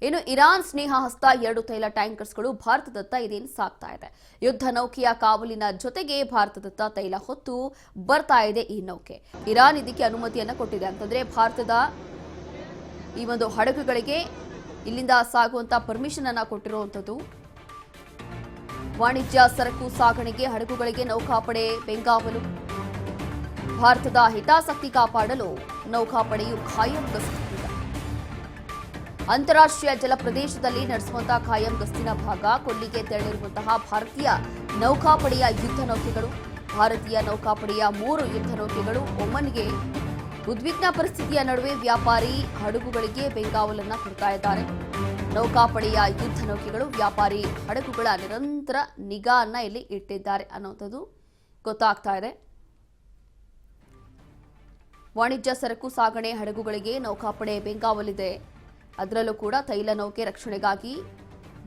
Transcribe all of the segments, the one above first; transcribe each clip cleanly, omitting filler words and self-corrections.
ಇನ್ನು ಇರಾನ್ ಸ್ನೇಹ ಹಸ್ತ 2 ತೈಲ ಟ್ಯಾಂಕರ್ಸ್ಗಳು ಭಾರತದತ್ತ ಇದೇನು ಸಾಗ್ತಾ ಇದೆ. ಯುದ್ಧ ನೌಕೆಯ ಕಾವಲಿನ ಜೊತೆಗೆ ಭಾರತದತ್ತ ತೈಲ ಹೊತ್ತು ಬರ್ತಾ ಇದೆ ಈ ನೌಕೆ. ಇರಾನ್ ಇದಕ್ಕೆ ಅನುಮತಿಯನ್ನ ಕೊಟ್ಟಿದೆ ಅಂತಂದ್ರೆ ಭಾರತದ ಈ ಒಂದು ಹಡಗುಗಳಿಗೆ ಇಲ್ಲಿಂದ ಸಾಗುವಂತ ಪರ್ಮಿಷನ್ ಅನ್ನ ಕೊಟ್ಟಿರುವಂತದ್ದು. ವಾಣಿಜ್ಯ ಸರಕು ಸಾಗಣೆಗೆ ಹಡಗುಗಳಿಗೆ ನೌಕಾಪಡೆ ಬೆಂಗಾವಲು. ಭಾರತದ ಹಿತಾಸಕ್ತಿ ಕಾಪಾಡಲು ನೌಕಾಪಡೆಯು ಖಾಯಂ ಗಸ್ತು. ಅಂತಾರಾಷ್ಟ್ರೀಯ ಜಲ ಪ್ರದೇಶದಲ್ಲಿ ನಡೆಸುವಂತಹ ಖಾಯಂ ಗಸ್ತಿನ ಭಾಗ ಕೊಲ್ಲಿಗೆ ತೆರಳಿರುವಂತಹ ಭಾರತೀಯ ನೌಕಾಪಡೆಯ ಯುದ್ಧ ನೌಕೆಗಳು. ಭಾರತೀಯ ನೌಕಾಪಡೆಯ 3 ಯುದ್ಧ ನೌಕೆಗಳು ಒಮನ್ಗೆ ಉದ್ವಿಗ್ನ ಪರಿಸ್ಥಿತಿಯ ನಡುವೆ ವ್ಯಾಪಾರಿ ಹಡಗುಗಳಿಗೆ ಬೆಂಗಾವಲನ್ನ ಕೊಡ್ತಾ ಇದ್ದಾರೆ. ನೌಕಾಪಡೆಯ ಯುದ್ಧ ನೌಕೆಗಳು ವ್ಯಾಪಾರಿ ಹಡಗುಗಳ ನಿರಂತರ ನಿಗಾನ್ನ ಇಲ್ಲಿ ಇಟ್ಟಿದ್ದಾರೆ ಅನ್ನೋಂಥದ್ದು ಗೊತ್ತಾಗ್ತಾ ಇದೆ. ವಾಣಿಜ್ಯ ಸರಕು ಸಾಗಣೆ ಹಡಗುಗಳಿಗೆ ನೌಕಾಪಡೆ ಬೆಂಗಾವಲಿದೆ. ಅದರಲ್ಲೂ ಕೂಡ ತೈಲ ನೌಕೆ ರಕ್ಷಣೆಗಾಗಿ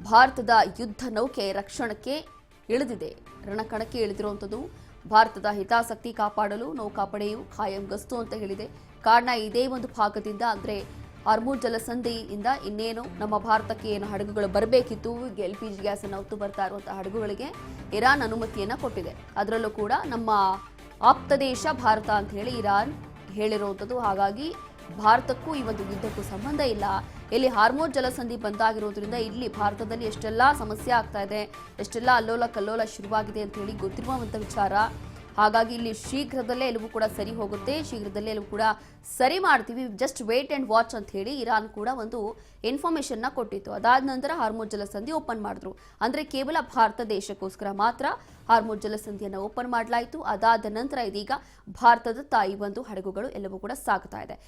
ಭಾರತದ ಯುದ್ಧ ನೌಕೆ ರಕ್ಷಣಕ್ಕೆ ಇಳಿದಿದೆ, ರಣಕಣಕ್ಕೆ ಇಳಿದಿರುವಂಥದ್ದು. ಭಾರತದ ಹಿತಾಸಕ್ತಿ ಕಾಪಾಡಲು ನೌಕಾಪಡೆಯು ಖಾಯಂ ಗಸ್ತು ಅಂತ ಹೇಳಿದೆ. ಕಾರಣ ಇದೇ ಒಂದು ಭಾಗದಿಂದ ಅಂದರೆ ಹಾರ್ಮುಜ್ ಜಲಸಂಧಿಯಿಂದ ಇನ್ನೇನು ನಮ್ಮ ಭಾರತಕ್ಕೆ ಏನು ಹಡಗುಗಳು ಬರಬೇಕಿತ್ತು, LPG ಗ್ಯಾಸ್ ಅನ್ನು ಹೊತ್ತು ಬರ್ತಾ ಇರುವಂತಹ ಹಡಗುಗಳಿಗೆ ಇರಾನ್ ಅನುಮತಿಯನ್ನ ಕೊಟ್ಟಿದೆ. ಅದರಲ್ಲೂ ಕೂಡ ನಮ್ಮ ಆಪ್ತ ದೇಶ ಭಾರತ ಅಂತ ಹೇಳಿ ಇರಾನ್ ಹೇಳಿರುವಂಥದ್ದು. ಹಾಗಾಗಿ ಭಾರತಕ್ಕೂ ಈ ಒಂದು ಯುದ್ಧಕ್ಕೂ ಸಂಬಂಧ ಇಲ್ಲ. ಇಲ್ಲಿ ಹಾರ್ಮುಜ್ ಜಲಸಂಧಿ ಬಂದಾಗಿರೋದ್ರಿಂದ ಇಲ್ಲಿ ಭಾರತದಲ್ಲಿ ಎಷ್ಟೆಲ್ಲ ಸಮಸ್ಯೆ ಆಗ್ತಾ ಇದೆ, ಎಷ್ಟೆಲ್ಲ ಅಲ್ಲೋಲ ಕಲ್ಲೋಲ ಶುರುವಾಗಿದೆ ಅಂತ ಹೇಳಿ ಗೊತ್ತಿರುವಂಥ ವಿಚಾರ. ಹಾಗಾಗಿ ಇಲ್ಲಿ ಶೀಘ್ರದಲ್ಲೇ ಎಲ್ಲವೂ ಕೂಡ ಸರಿ ಹೋಗುತ್ತೆ, ಶೀಘ್ರದಲ್ಲೇ ಎಲ್ಲವೂ ಕೂಡ ಸರಿ ಮಾಡ್ತೀವಿ, ಜಸ್ಟ್ ವೇಟ್ ಅಂಡ್ ವಾಚ್ ಅಂತ ಹೇಳಿ ಇರಾನ್ ಕೂಡ ಒಂದು ಇನ್ಫಾರ್ಮೇಶನ್ ನ ಕೊಟ್ಟಿತ್ತು. ಅದಾದ ನಂತರ ಹಾರ್ಮುಜ್ ಜಲಸಂಧಿ ಓಪನ್ ಮಾಡಿದ್ರು. ಅಂದ್ರೆ ಕೇವಲ ಭಾರತ ದೇಶಕ್ಕೋಸ್ಕರ ಮಾತ್ರ ಹಾರ್ಮುಜ್ ಜಲಸಂಧಿಯನ್ನು ಓಪನ್ ಮಾಡಲಾಯಿತು. ಅದಾದ ನಂತರ ಇದೀಗ ಭಾರತದತ್ತ ಈ ಒಂದು ಹಡಗುಗಳು ಎಲ್ಲವೂ ಕೂಡ ಸಾಗ್ತಾ ಇದೆ.